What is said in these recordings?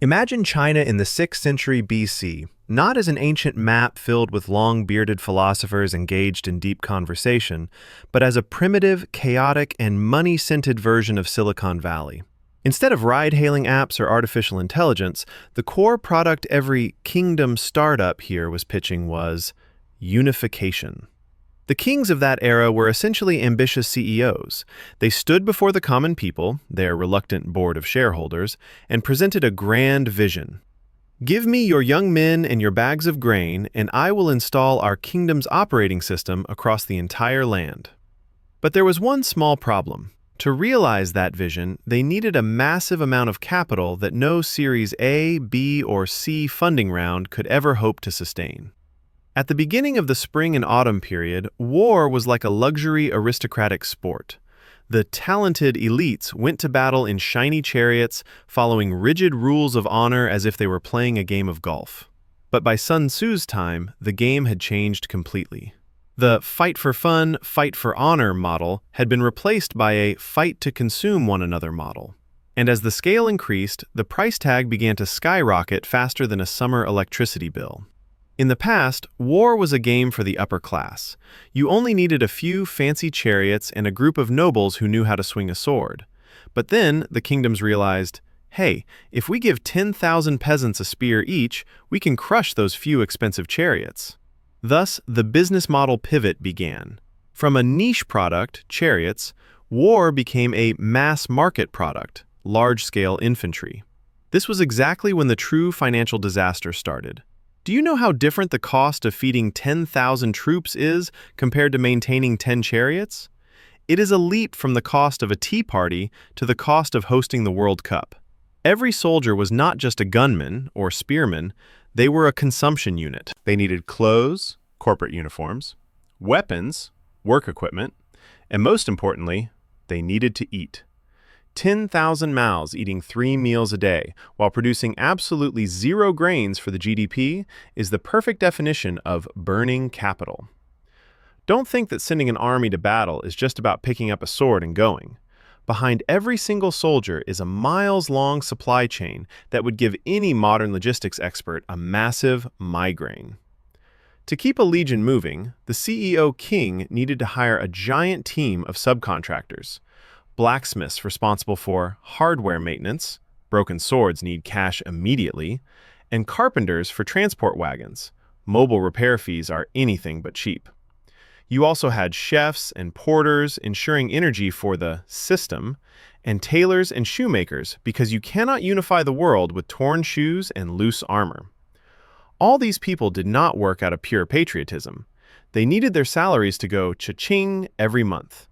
Imagine China in the 6th century BC, not as an ancient map filled with long-bearded philosophers engaged in deep conversation, but as a primitive, chaotic, and money-scented version of Silicon Valley. Instead of ride-hailing apps or artificial intelligence, the core product every kingdom startup here was pitching was unification. The kings of that era were essentially ambitious CEOs. They stood before the common people, their reluctant board of shareholders, and presented a grand vision. Give me your young men and your bags of grain, and I will install our kingdom's operating system across the entire land. But there was one small problem. To realize that vision, they needed a massive amount of capital that no Series A, B, or C funding round could ever hope to sustain. At the beginning of the spring and autumn period, war was like a luxury aristocratic sport. The talented elites went to battle in shiny chariots, following rigid rules of honor as if they were playing a game of golf. But by Sun Tzu's time, the game had changed completely. The fight for fun, fight for honor model had been replaced by a fight to consume one another model. And as the scale increased, the price tag began to skyrocket faster than a summer electricity bill. In the past, war was a game for the upper class. You only needed a few fancy chariots and a group of nobles who knew how to swing a sword. But then the kingdoms realized, hey, if we give 10,000 peasants a spear each, we can crush those few expensive chariots. Thus, the business model pivot began. From a niche product, chariots, war became a mass market product, large-scale infantry. This was exactly when the true financial disaster started. Do you know how different the cost of feeding 10,000 troops is compared to maintaining 10 chariots? It is a leap from the cost of a tea party to the cost of hosting the World Cup. Every soldier was not just a gunman or spearman, they were a consumption unit. They needed clothes, corporate uniforms, weapons, work equipment, and most importantly, they needed to eat. 10,000 mouths eating 3 meals a day while producing absolutely zero grains for the GDP is the perfect definition of burning capital. Don't think that sending an army to battle is just about picking up a sword and going. Behind every single soldier is a miles-long supply chain that would give any modern logistics expert a massive migraine. To keep a legion moving, the CEO king needed to hire a giant team of subcontractors. Blacksmiths responsible for hardware maintenance, broken swords need cash immediately, and carpenters for transport wagons. Mobile repair fees are anything but cheap. You also had chefs and porters ensuring energy for the system, and tailors and shoemakers because you cannot unify the world with torn shoes and loose armor. All these people did not work out of pure patriotism. They needed their salaries to go cha-ching every month.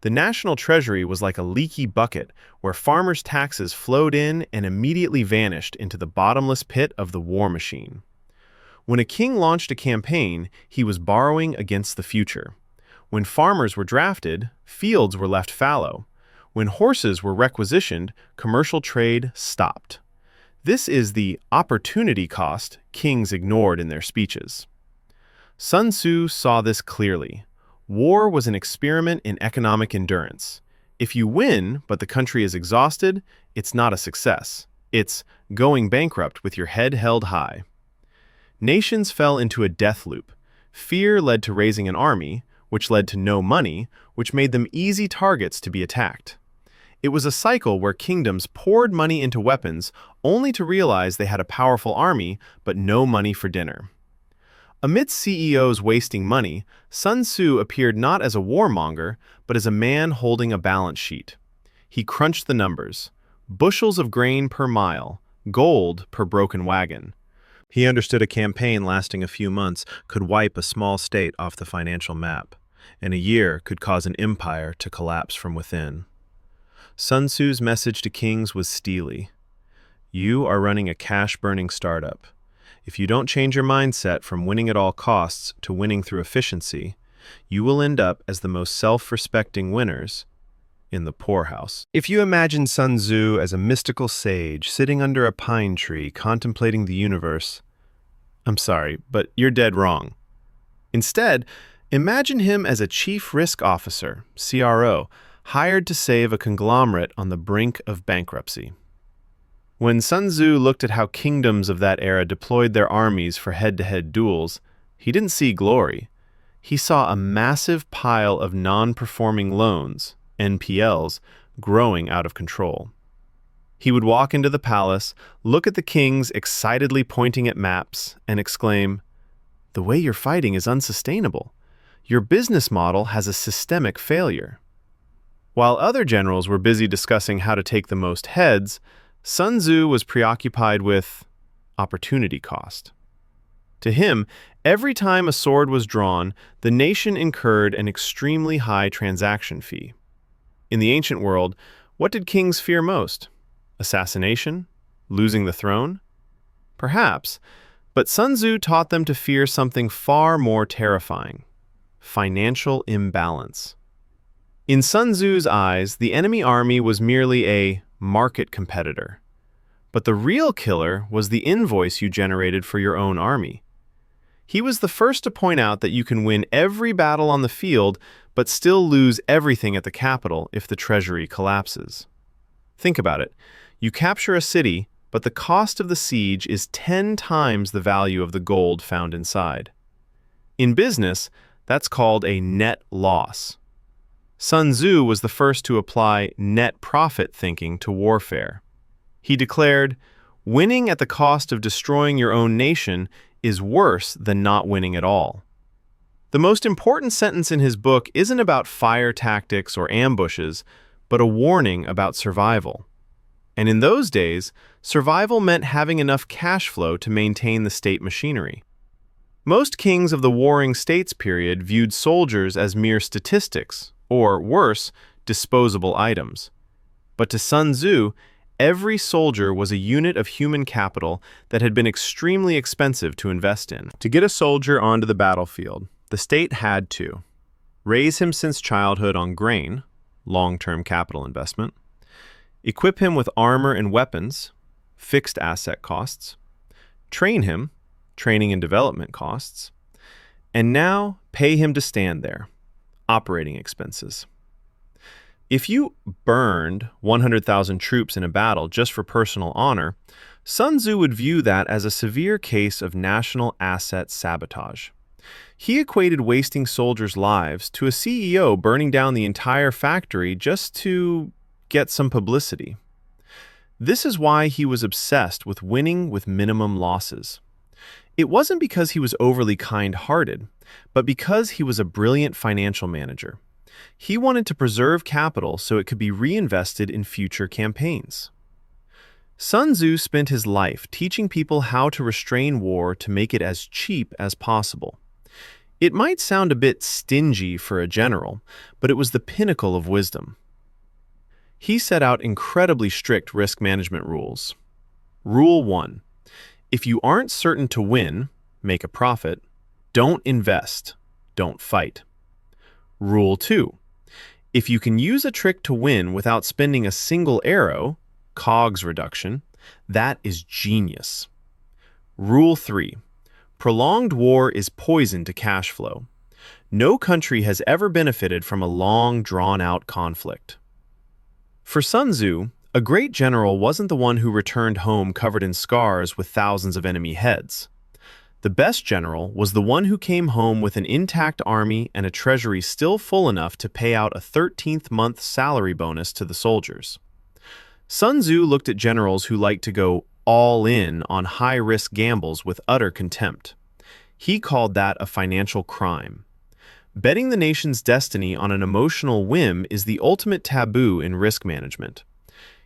The national treasury was like a leaky bucket where farmers' taxes flowed in and immediately vanished into the bottomless pit of the war machine. When a king launched a campaign, he was borrowing against the future. When farmers were drafted, fields were left fallow. When horses were requisitioned, commercial trade stopped. This is the opportunity cost kings ignored in their speeches. Sun Tzu saw this clearly. War was an experiment in economic endurance. If you win, but the country is exhausted, it's not a success. It's going bankrupt with your head held high. Nations fell into a death loop. Fear led to raising an army, which led to no money, which made them easy targets to be attacked. It was a cycle where kingdoms poured money into weapons only to realize they had a powerful army, but no money for dinner. Amidst CEOs wasting money, Sun Tzu appeared not as a warmonger, but as a man holding a balance sheet. He crunched the numbers. Bushels of grain per mile, gold per broken wagon. He understood a campaign lasting a few months could wipe a small state off the financial map, and a year could cause an empire to collapse from within. Sun Tzu's message to kings was steely. You are running a cash-burning startup. If you don't change your mindset from winning at all costs to winning through efficiency, you will end up as the most self-respecting winners in the poorhouse. If you imagine Sun Tzu as a mystical sage sitting under a pine tree contemplating the universe, I'm sorry, but you're dead wrong. Instead, imagine him as a chief risk officer, CRO, hired to save a conglomerate on the brink of bankruptcy. When Sun Tzu looked at how kingdoms of that era deployed their armies for head-to-head duels, he didn't see glory. He saw a massive pile of non-performing loans, NPLs, growing out of control. He would walk into the palace, look at the kings excitedly pointing at maps, and exclaim, "The way you're fighting is unsustainable. Your business model has a systemic failure." While other generals were busy discussing how to take the most heads, Sun Tzu was preoccupied with opportunity cost. To him, every time a sword was drawn, the nation incurred an extremely high transaction fee. In the ancient world, what did kings fear most? Assassination? Losing the throne? Perhaps, but Sun Tzu taught them to fear something far more terrifying: financial imbalance. In Sun Tzu's eyes, the enemy army was merely a market competitor. But the real killer was the invoice you generated for your own army. He was the first to point out that you can win every battle on the field, but still lose everything at the capital if the treasury collapses. Think about it. You capture a city, but the cost of the siege is 10 times the value of the gold found inside. In business, that's called a net loss. Sun Tzu was the first to apply net profit thinking to warfare. He declared, "Winning at the cost of destroying your own nation is worse than not winning at all." The most important sentence in his book isn't about fire tactics or ambushes, but a warning about survival. And in those days, survival meant having enough cash flow to maintain the state machinery. Most kings of the Warring States period viewed soldiers as mere statistics, or worse, disposable items. But to Sun Tzu, every soldier was a unit of human capital that had been extremely expensive to invest in. To get a soldier onto the battlefield, the state had to raise him since childhood on grain, long-term capital investment, equip him with armor and weapons, fixed asset costs, train him, training and development costs, and now pay him to stand there, operating expenses. If you burned 100,000 troops in a battle just for personal honor, Sun Tzu would view that as a severe case of national asset sabotage. He equated wasting soldiers' lives to a CEO burning down the entire factory just to get some publicity. This is why he was obsessed with winning with minimum losses. It wasn't because he was overly kind-hearted, but because he was a brilliant financial manager. He wanted to preserve capital so it could be reinvested in future campaigns. Sun Tzu spent his life teaching people how to restrain war to make it as cheap as possible. It might sound a bit stingy for a general, but it was the pinnacle of wisdom. He set out incredibly strict risk management rules. Rule 1. If you aren't certain to win, make a profit, don't invest, don't fight. Rule 2. If you can use a trick to win without spending a single arrow, COGS reduction, that is genius. Rule 3. Prolonged war is poison to cash flow. No country has ever benefited from a long, drawn-out conflict. For Sun Tzu, a great general wasn't the one who returned home covered in scars with thousands of enemy heads. The best general was the one who came home with an intact army and a treasury still full enough to pay out a 13th month salary bonus to the soldiers. Sun Tzu looked at generals who liked to go all in on high-risk gambles with utter contempt. He called that a financial crime. Betting the nation's destiny on an emotional whim is the ultimate taboo in risk management.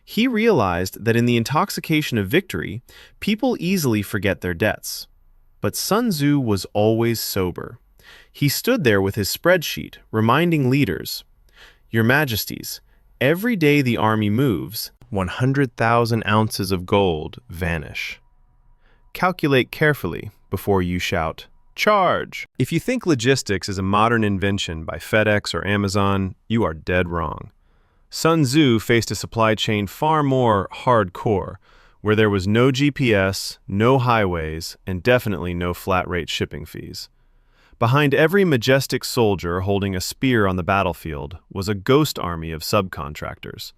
He realized that in the intoxication of victory, people easily forget their debts. But Sun Tzu was always sober. He stood there with his spreadsheet, reminding leaders, "Your Majesties, every day the army moves, 100,000 ounces of gold vanish. Calculate carefully before you shout, 'Charge!'" If you think logistics is a modern invention by FedEx or Amazon, you are dead wrong. Sun Tzu faced a supply chain far more hardcore, where there was no GPS, no highways, and definitely no flat-rate shipping fees. Behind every majestic soldier holding a spear on the battlefield was a ghost army of subcontractors,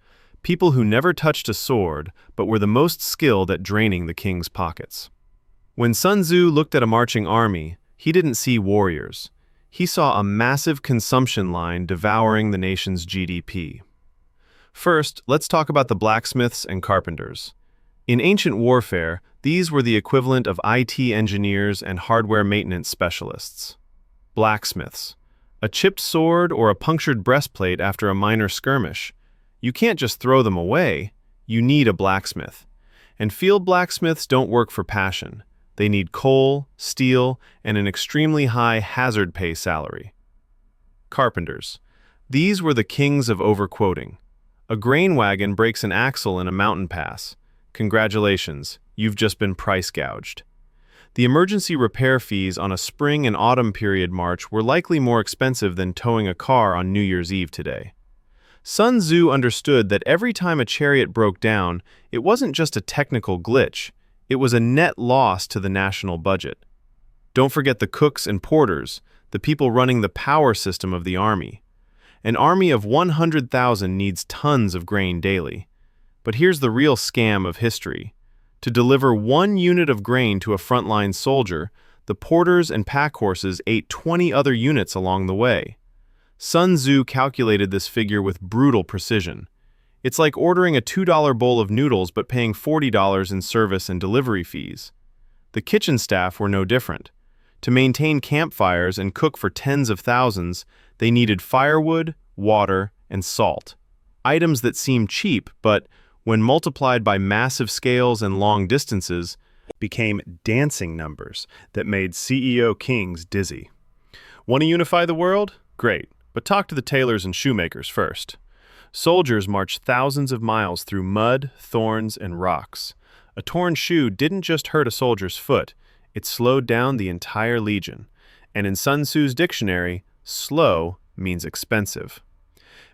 people who never touched a sword but were the most skilled at draining the king's pockets. When Sun Tzu looked at a marching army, he didn't see warriors. He saw a massive consumption line devouring the nation's GDP. First, let's talk about the blacksmiths and carpenters. In ancient warfare, these were the equivalent of IT engineers and hardware maintenance specialists. Blacksmiths. A chipped sword or a punctured breastplate after a minor skirmish. You can't just throw them away. You need a blacksmith. And field blacksmiths don't work for passion. They need coal, steel, and an extremely high hazard pay salary. Carpenters. These were the kings of overquoting. A grain wagon breaks an axle in a mountain pass. Congratulations, you've just been price gouged. The emergency repair fees on a spring and autumn period march were likely more expensive than towing a car on New Year's Eve today. Sun Tzu understood that every time a chariot broke down, it wasn't just a technical glitch, it was a net loss to the national budget. Don't forget the cooks and porters, the people running the power system of the army. An army of 100,000 needs tons of grain daily. But here's the real scam of history. To deliver 1 unit of grain to a frontline soldier, the porters and pack horses ate 20 other units along the way. Sun Tzu calculated this figure with brutal precision. It's like ordering a $2 bowl of noodles but paying $40 in service and delivery fees. The kitchen staff were no different. To maintain campfires and cook for tens of thousands, they needed firewood, water, and salt. Items that seem cheap, but when multiplied by massive scales and long distances, became dancing numbers that made CEO kings dizzy. Want to unify the world? Great, but talk to the tailors and shoemakers first. Soldiers marched thousands of miles through mud, thorns, and rocks. A torn shoe didn't just hurt a soldier's foot, it slowed down the entire legion. And in Sun Tzu's dictionary, slow means expensive.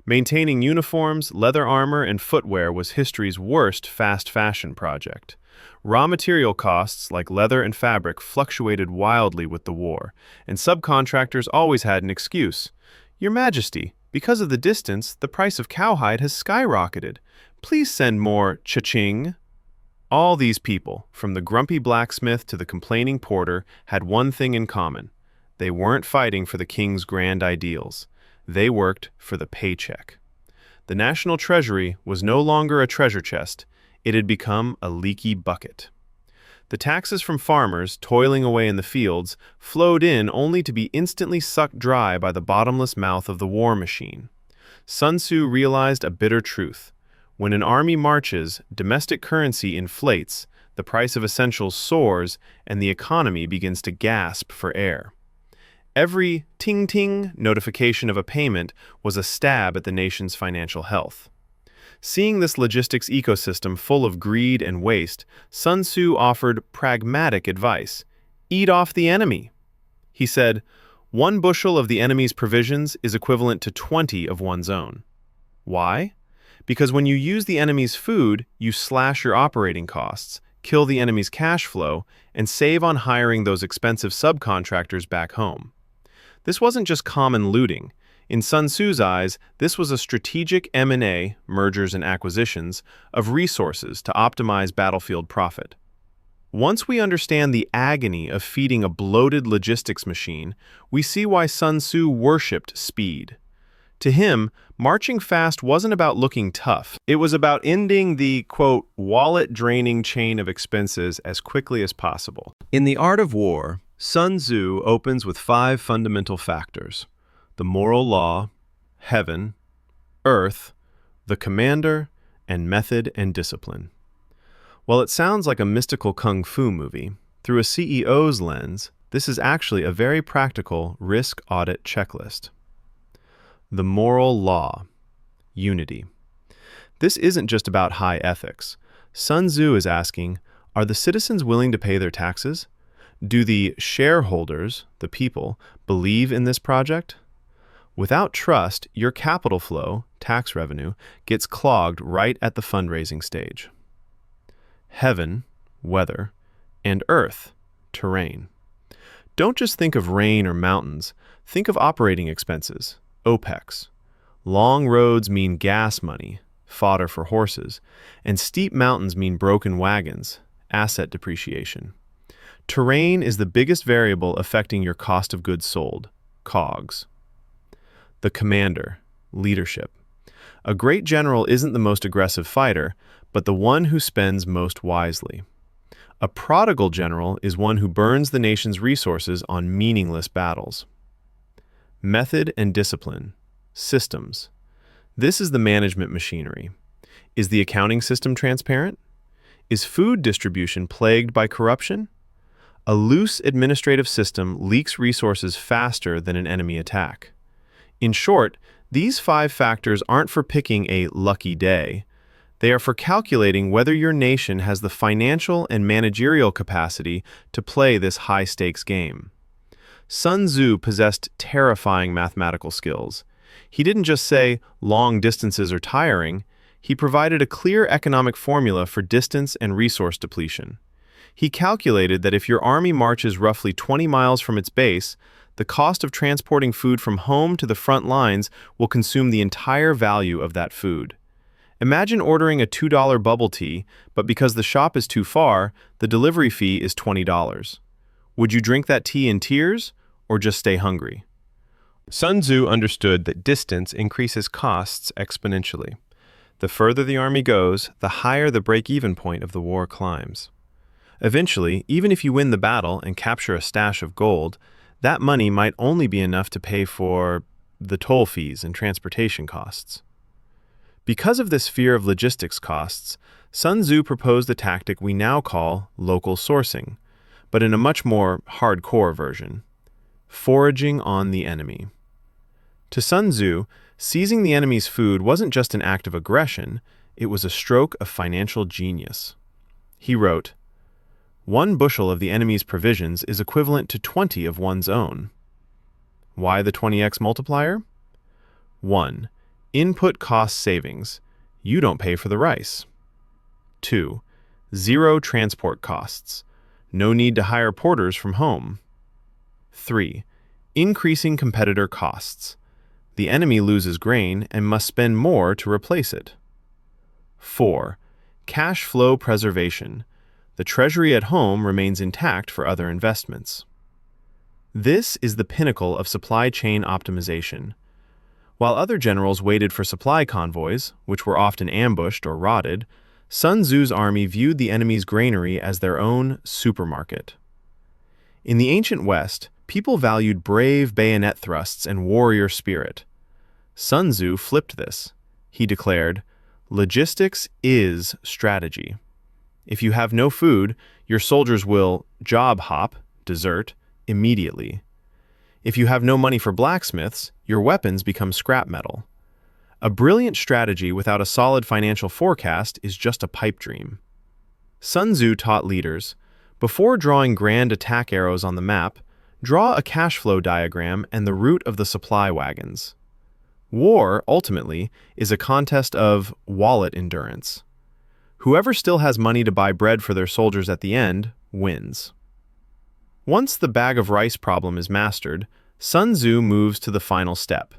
Maintaining uniforms, leather armor, and footwear was history's worst fast fashion project. Raw material costs, like leather and fabric, fluctuated wildly with the war, and subcontractors always had an excuse. Your Majesty, because of the distance, the price of cowhide has skyrocketed. Please send more cha-ching. All these people, from the grumpy blacksmith to the complaining porter, had one thing in common. They weren't fighting for the king's grand ideals. They worked for the paycheck. The national treasury was no longer a treasure chest. It had become a leaky bucket. The taxes from farmers, toiling away in the fields, flowed in only to be instantly sucked dry by the bottomless mouth of the war machine. Sun Tzu realized a bitter truth. When an army marches, domestic currency inflates, the price of essentials soars, and the economy begins to gasp for air. Every ting-ting notification of a payment was a stab at the nation's financial health. Seeing this logistics ecosystem full of greed and waste, Sun Tzu offered pragmatic advice. Eat off the enemy. He said, 1 bushel of the enemy's provisions is equivalent to 20 of one's own. Why? Because when you use the enemy's food, you slash your operating costs, kill the enemy's cash flow, and save on hiring those expensive subcontractors back home. This wasn't just common looting. In Sun Tzu's eyes, this was a strategic M&A, mergers and acquisitions, of resources to optimize battlefield profit. Once we understand the agony of feeding a bloated logistics machine, we see why Sun Tzu worshipped speed. To him, marching fast wasn't about looking tough. It was about ending the, quote, wallet-draining chain of expenses as quickly as possible. In The Art of War, Sun Tzu opens with 5 fundamental factors: the moral law, heaven, earth, the commander, and method and discipline. While it sounds like a mystical kung fu movie, through a CEO's lens, this is actually a very practical risk audit checklist. The moral law, unity. This isn't just about high ethics. Sun Tzu is asking, are the citizens willing to pay their taxes? Do the shareholders, the people, believe in this project? Without trust, your capital flow, tax revenue, gets clogged right at the fundraising stage. Heaven, weather, and earth, terrain. Don't just think of rain or mountains. Think of operating expenses, OPEX. Long roads mean gas money. fodder for horses, and steep mountains mean broken wagons, asset depreciation. Terrain is the biggest variable affecting your cost of goods sold, COGS. The commander, leadership. A great general isn't the most aggressive fighter, but the one who spends most wisely. A prodigal general is one who burns the nation's resources on meaningless battles. Method and discipline. Systems. This is the management machinery. Is the accounting system transparent? Is food distribution plagued by corruption? A loose administrative system leaks resources faster than an enemy attack. In short, these 5 factors aren't for picking a lucky day. They are for calculating whether your nation has the financial and managerial capacity to play this high-stakes game. Sun Tzu possessed terrifying mathematical skills. He didn't just say, long distances are tiring. He provided a clear economic formula for distance and resource depletion. He calculated that if your army marches roughly 20 miles from its base, the cost of transporting food from home to the front lines will consume the entire value of that food. Imagine ordering a $2 bubble tea, but because the shop is too far, the delivery fee is $20. Would you drink that tea in tears, or just stay hungry? Sun Tzu understood that distance increases costs exponentially. The further the army goes, the higher the break-even point of the war climbs. Eventually, even if you win the battle and capture a stash of gold, that money might only be enough to pay for the toll fees and transportation costs. Because of this fear of logistics costs, Sun Tzu proposed a tactic we now call local sourcing, but in a much more hardcore version: foraging on the enemy. To Sun Tzu, seizing the enemy's food wasn't just an act of aggression, it was a stroke of financial genius. He wrote, "1 bushel of the enemy's provisions is equivalent to 20 of one's own." Why the 20x multiplier? 1. Input cost savings. You don't pay for the rice. 2. 0 transport costs. No need to hire porters from home. 3. Increasing competitor costs. The enemy loses grain and must spend more to replace it. 4. Cash flow preservation. The treasury at home remains intact for other investments. This is the pinnacle of supply chain optimization. While other generals waited for supply convoys, which were often ambushed or rotted, Sun Tzu's army viewed the enemy's granary as their own supermarket. In the ancient West, people valued brave bayonet thrusts and warrior spirit. Sun Tzu flipped this. He declared, "Logistics is strategy. If you have no food, your soldiers will job hop, desert, immediately. If you have no money for blacksmiths, your weapons become scrap metal. A brilliant strategy without a solid financial forecast is just a pipe dream." Sun Tzu taught leaders, before drawing grand attack arrows on the map, draw a cash flow diagram and the route of the supply wagons. War, ultimately, is a contest of wallet endurance. Whoever still has money to buy bread for their soldiers at the end wins. Once the bag of rice problem is mastered, Sun Tzu moves to the final step: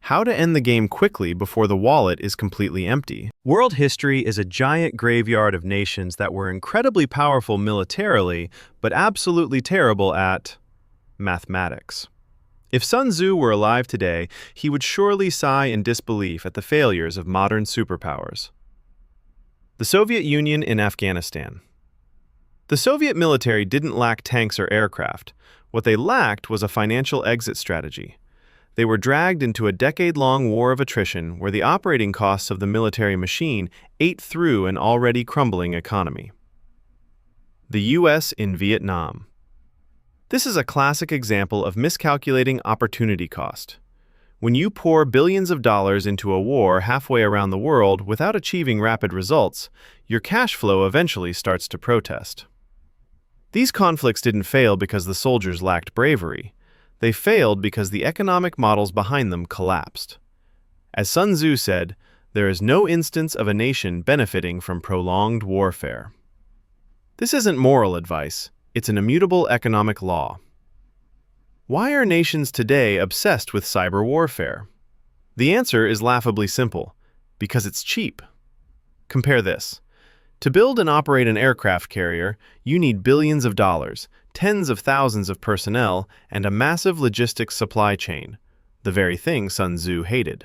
how to end the game quickly before the wallet is completely empty. World history is a giant graveyard of nations that were incredibly powerful militarily, but absolutely terrible at mathematics. If Sun Tzu were alive today, he would surely sigh in disbelief at the failures of modern superpowers. The Soviet Union in Afghanistan. The Soviet military didn't lack tanks or aircraft. What they lacked was a financial exit strategy. They were dragged into a decade-long war of attrition where the operating costs of the military machine ate through an already crumbling economy. The U.S. in Vietnam. This is a classic example of miscalculating opportunity cost. When you pour billions of dollars into a war halfway around the world without achieving rapid results, your cash flow eventually starts to protest. These conflicts didn't fail because the soldiers lacked bravery. They failed because the economic models behind them collapsed. As Sun Tzu said, there is no instance of a nation benefiting from prolonged warfare. This isn't moral advice, it's an immutable economic law. Why are nations today obsessed with cyber warfare? The answer is laughably simple. Because it's cheap. Compare this. To build and operate an aircraft carrier, you need billions of dollars, tens of thousands of personnel, and a massive logistics supply chain, the very thing Sun Tzu hated.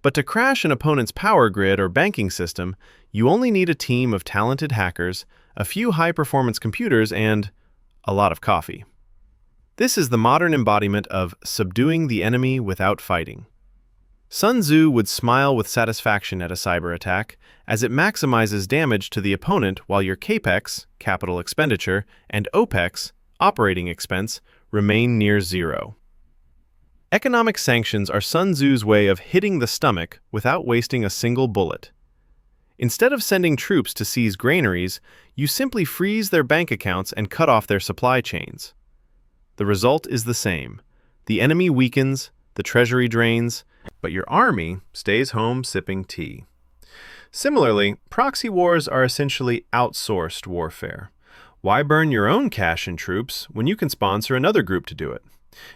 But to crash an opponent's power grid or banking system, you only need a team of talented hackers, a few high-performance computers, and a lot of coffee. This is the modern embodiment of subduing the enemy without fighting. Sun Tzu would smile with satisfaction at a cyber attack, as it maximizes damage to the opponent while your CAPEX, capital expenditure, and OPEX, operating expense, remain near zero. Economic sanctions are Sun Tzu's way of hitting the stomach without wasting a single bullet. Instead of sending troops to seize granaries, you simply freeze their bank accounts and cut off their supply chains. The result is the same. The enemy weakens, the treasury drains, but your army stays home sipping tea. Similarly, proxy wars are essentially outsourced warfare. Why burn your own cash and troops when you can sponsor another group to do it?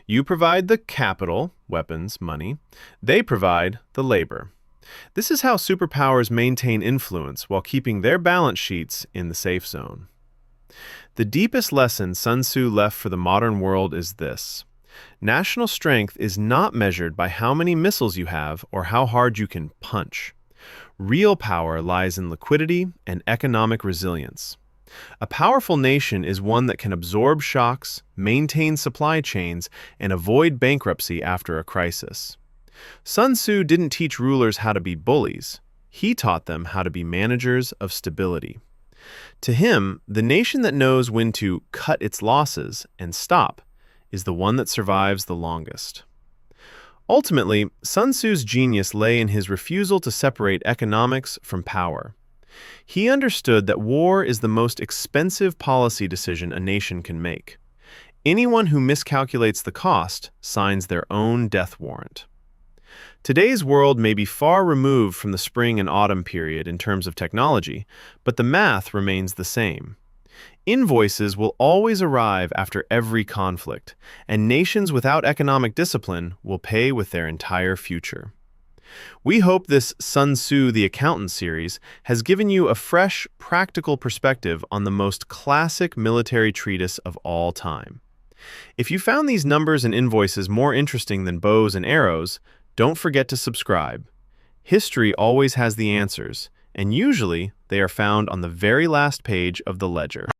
You provide the capital, weapons, money. They provide the labor. This is how superpowers maintain influence while keeping their balance sheets in the safe zone. The deepest lesson Sun Tzu left for the modern world is this. National strength is not measured by how many missiles you have or how hard you can punch. Real power lies in liquidity and economic resilience. A powerful nation is one that can absorb shocks, maintain supply chains, and avoid bankruptcy after a crisis. Sun Tzu didn't teach rulers how to be bullies. He taught them how to be managers of stability. To him, the nation that knows when to cut its losses and stop is the one that survives the longest. Ultimately, Sun Tzu's genius lay in his refusal to separate economics from power. He understood that war is the most expensive policy decision a nation can make. Anyone who miscalculates the cost signs their own death warrant. Today's world may be far removed from the spring and autumn period in terms of technology, but the math remains the same. Invoices will always arrive after every conflict, and nations without economic discipline will pay with their entire future. We hope this Sun Tzu the Accountant series has given you a fresh, practical perspective on the most classic military treatise of all time. If you found these numbers and invoices more interesting than bows and arrows, don't forget to subscribe. History always has the answers, and usually they are found on the very last page of the ledger.